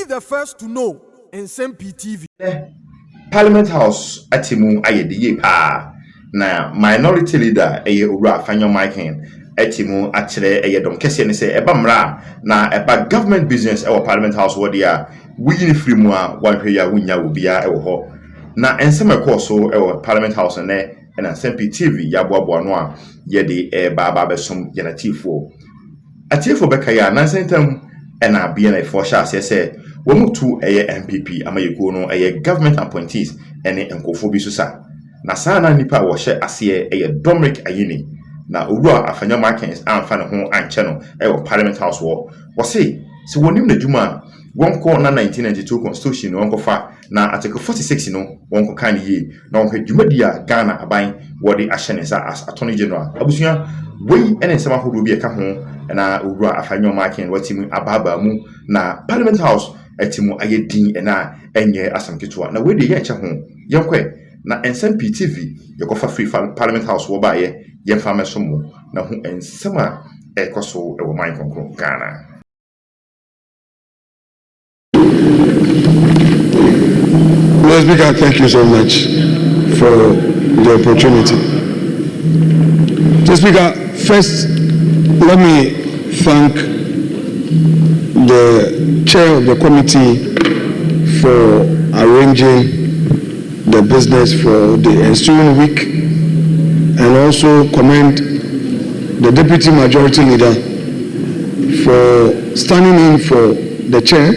the first to know. Nsem-Pii TV. Parliament House atimu ayediye pa na minority leader Afenyo Makins atimu achire eyedom kese ne se eba mra na eba government business ewo Parliament House wodi a wuyini free mu a wanhwe ya wunya obia ewo ho na ensem ekoso ewo Parliament House ne na Nsem-Pii TV ya boaboa no a yede ba besom yenatifo atifo bekaya na sentam ena bia na ifo sha se Womutu MPP amayeko no government appointees ene enkofo bi so sa na sana nipa wo hye ase Dominic Ayine na owura Afenyo Makins amfa ne ho anche no Parliament House wo se wonim na dwuma wonko na 1992 constitution wonko fa na article 46 no wonko kan yi na wonko dwuma dia Ghana aban wodi ahye ne sa as attorney general abusua wei ene nsema hodo bi eka ho na owura Afenyo Makins watimi ababa mu na Parliament House etimu ayedin ena enye asamketua na we de ye nche ho yenkwe na Nsem-Pii TV yekofa free Parliament House wo baaye yemfa mesomo na ho ensema ekoso ewo man konkro Ghana. Mr. Speaker, thank you so much for the opportunity. Mr. Speaker, first let me thank the chair of the committee for arranging the business for the ensuing week, and also commend the deputy majority leader for standing in for the chair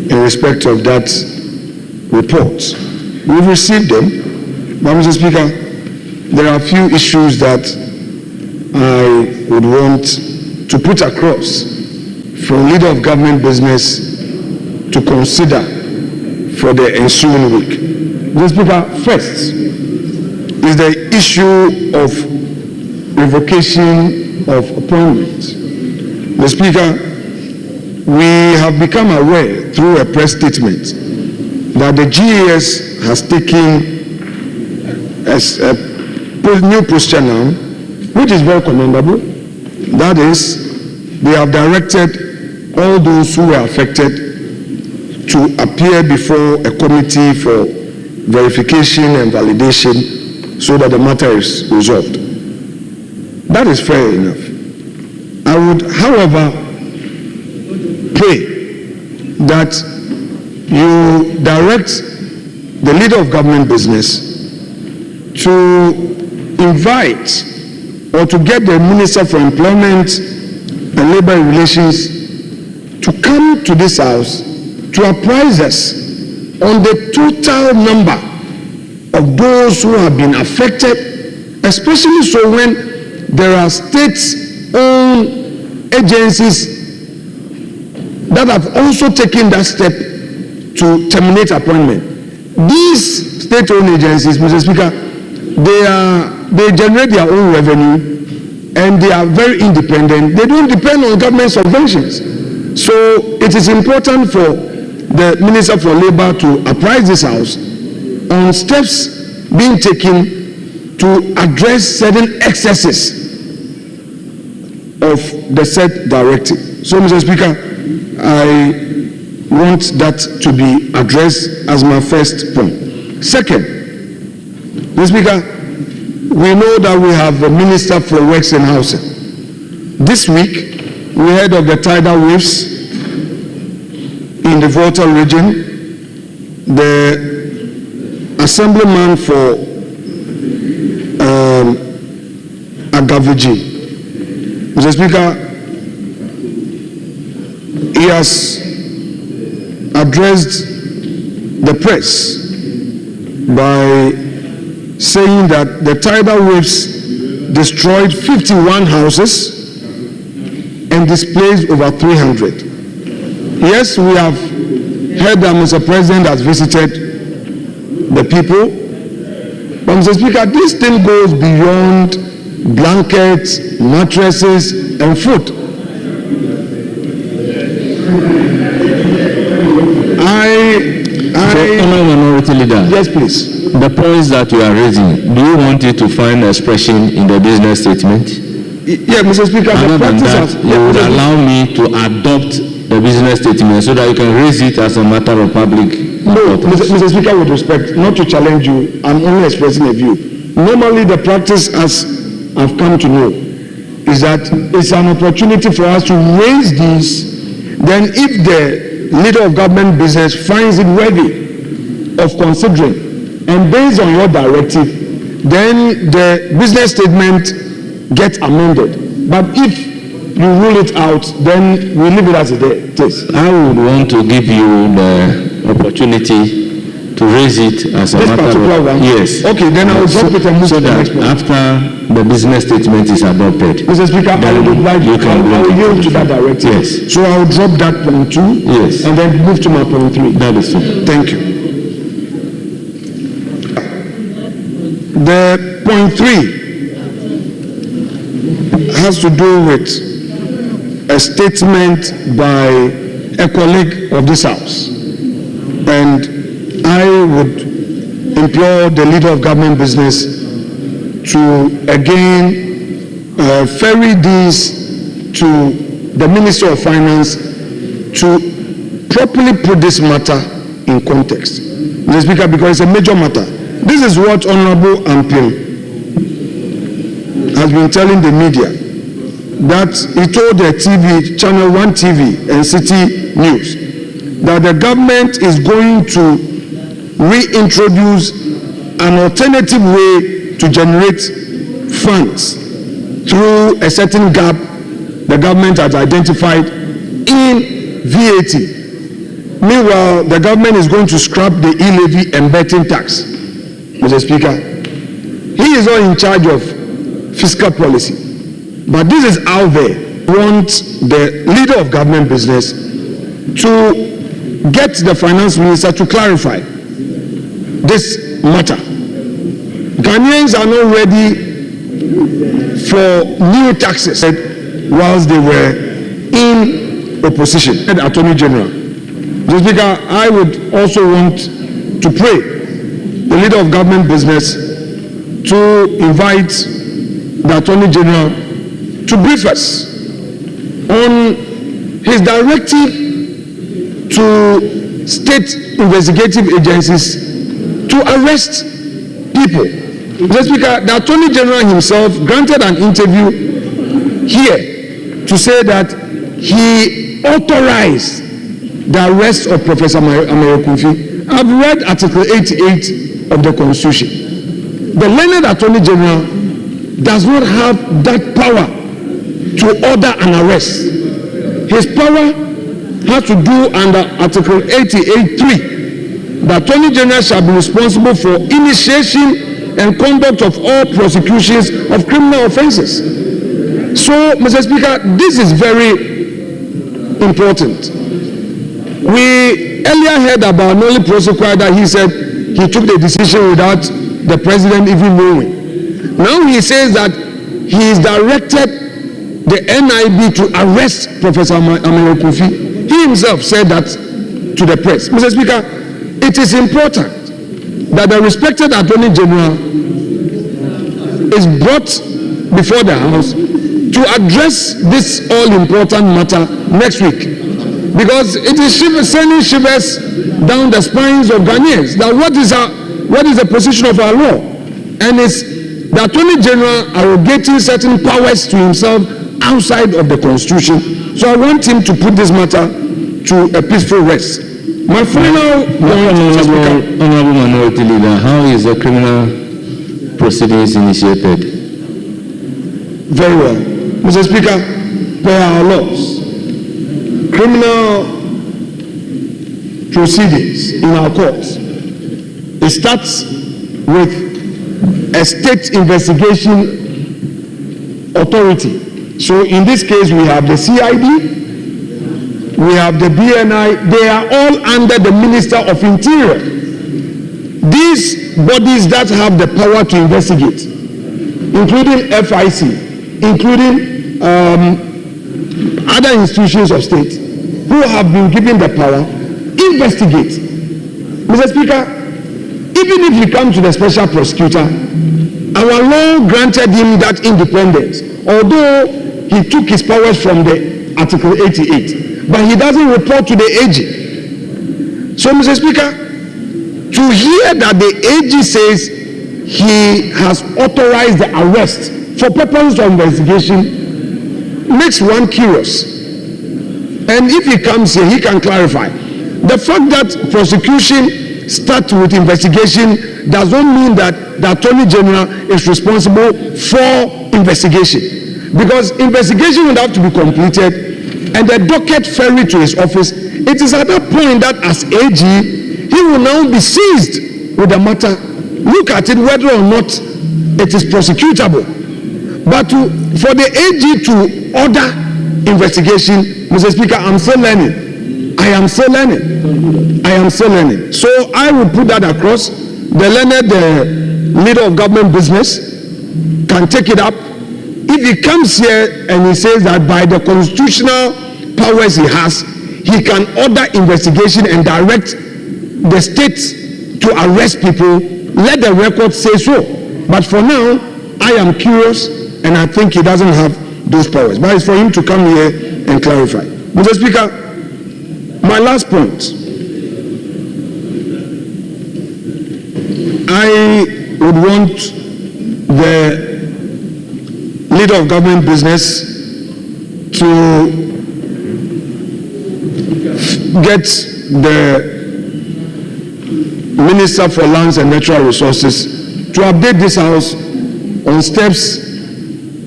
in respect of that report. We've received them, but Mr. Speaker, there are a few issues that I would want to put across from leader of government business to consider for the ensuing week. Mr. Speaker, first is the issue of revocation of appointment. Mr. Speaker, we have become aware through a press statement that the GAS has taken as a new posture now, which is very commendable. That is, they have directed all those who were affected to appear before a committee for verification and validation so that the matter is resolved. That is fair enough. I would, however, pray that you direct the leader of government business to invite or to get the Minister for Employment and Labor Relations to come to this house to apprise us on the total number of those who have been affected, especially so when there are state-owned agencies that have also taken that step to terminate appointment. These state-owned agencies, Mr. Speaker, they generate their own revenue and they are very independent. They don't depend on government subventions. So it is important for the Minister for Labor to apprise this house on steps being taken to address certain excesses of the said directive. So, Mr. Speaker, I want that to be addressed as my first point. Second, Mr. Speaker, we know that we have a Minister for Works and Housing. This week, we heard of the tidal waves in the Volta region. The assemblyman for Agaviji, Mr. Speaker, he has addressed the press by saying that the tidal waves destroyed 51 houses and displaced over 300. Yes, we have heard that Mr. President has visited the people, but Mr. Speaker, this thing goes beyond blankets, mattresses, and food. Minority leader. Yes, please. The points that you are raising, do you want it to find expression in the business statement? Yeah, Mr. Speaker. Other than that, you would allow me to adopt the business statement so that you can raise it as a matter of public No, importance? Mr. Speaker, with respect, not to challenge you, I'm only expressing a view. Normally, the practice, as I've come to know, is that it's an opportunity for us to raise these. Then, if the leader of government business finds it worthy of considering, and based on your directive, then the business statement gets amended. But if you rule it out, then we leave it as it is. I would want to give you the opportunity to raise it as a This matter particular of... one? Yes. Okay, then I will drop it and move so to the that next one. after the business statement is adopted, Mr. Speaker, I then would like you can I will bring it yield to to the that floor. directive. Yes. So I will drop that point 2. Yes. And then move to my point 3. That is it. Thank you. The point 3 has to do with a statement by a colleague of this House. And I would implore the leader of government business to again ferry this to the Minister of Finance to properly put this matter in context. Mr. Speaker, because it's a major matter. This is what Honorable Nsem-Pii has been telling the media, that he told the TV, Channel 1 TV and City News, that the government is going to reintroduce an alternative way to generate funds through a certain gap the government has identified in VAT. Meanwhile, the government is going to scrap the e-levy and betting tax. Mr. Speaker, he is not in charge of fiscal policy, but this is out there. We want the leader of government business to get the finance minister to clarify this matter. Ghanaians are not ready for new taxes whilst they were in opposition. The Attorney General. Mr. Speaker, I would also want to pray the leader of government business to invite the Attorney General to brief us on his directive to state investigative agencies to arrest people. Mr. Speaker, the Attorney General himself granted an interview here to say that he authorized the arrest of Professor Ameyokunfi. I've read Article 88 of the Constitution. The learned Attorney General does not have that power to order an arrest. His power has to do under Article 88(3). The Attorney General shall be responsible for initiation and conduct of all prosecutions of criminal offenses. So, Mr. Speaker, this is very important. We earlier heard about Noli Prosequi that he said he took the decision without the president even knowing. Now he says that he has directed the NIB to arrest Professor Ameyokunfi. He himself said that to the press. Mr. Speaker, it is important that the respected Attorney General is brought before the House to address this all-important matter next week. Because it is sending shivers down the spines of Ghanaians. Now, what is the position of our law? And it's the Attorney General arrogating certain powers to himself outside of the Constitution. So I want him to put this matter to a peaceful rest. My final point, Honorable Minority Leader, how is the criminal proceedings initiated? Very well. Mr. Speaker, per our laws, criminal proceedings in our courts, it starts with a state investigation authority. So in this case, we have the CID, we have the BNI, they are all under the Minister of Interior. These bodies that have the power to investigate, including FIC, including other institutions of state who have been given the power, investigate. Mr. Speaker, even if we come to the special prosecutor, our law granted him that independence, although he took his powers from the Article 88. but he doesn't report to the AG. So, Mr. Speaker, to hear that the AG says he has authorized the arrest for purposes of investigation makes one curious. And if he comes here, he can clarify. The fact that prosecution starts with investigation does not mean that the Attorney General is responsible for investigation. Because investigation would have to be completed and the docket ferried to his office. It is at that point that as AG, he will now be seized with the matter. Look at it whether or not it is prosecutable. But for the AG to order investigation, Mr. Speaker, I'm still learning. I am still learning. So I will put that across. The learned leader of government business can take it up. If he comes here and he says that by the constitutional powers he has, he can order investigation and direct the state to arrest people, let the record say so. But for now, I am curious and I think he doesn't have those powers. But it's for him to come here and clarify. Mr. Speaker, my last point. I would want the leader of government business to get the Minister for Lands and Natural Resources to update this House on steps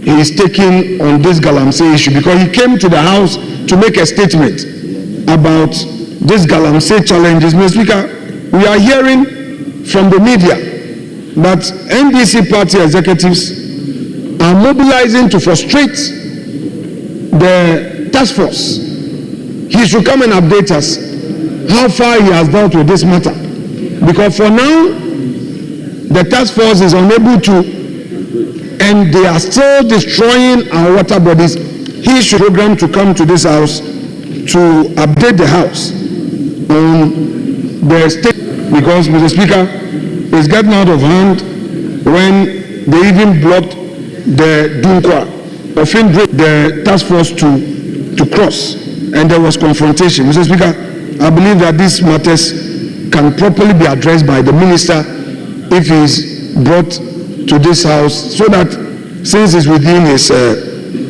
he is taking on this Galamsey issue, because he came to the House to make a statement about this Galamsey challenges. Mr. Speaker, we are hearing from the media that NDC party executives are mobilizing to frustrate the task force. He should come and update us how far he has dealt with this matter. Because for now, the task force is unable to, and they are still destroying our water bodies. He should program to come to this House to update the House on the state, because, Mr. Speaker, it's getting out of hand when they even blocked the Dunkwa, offering the task force to cross, and there was confrontation. Mr. Speaker, I believe that these matters can properly be addressed by the minister if he is brought to this House, so that since it's within his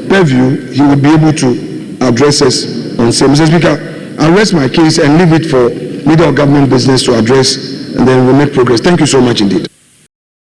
purview, he will be able to address us on same. Mr. Speaker, I rest my case and leave it for leader of government business to address, and then we'll make progress. Thank you so much indeed.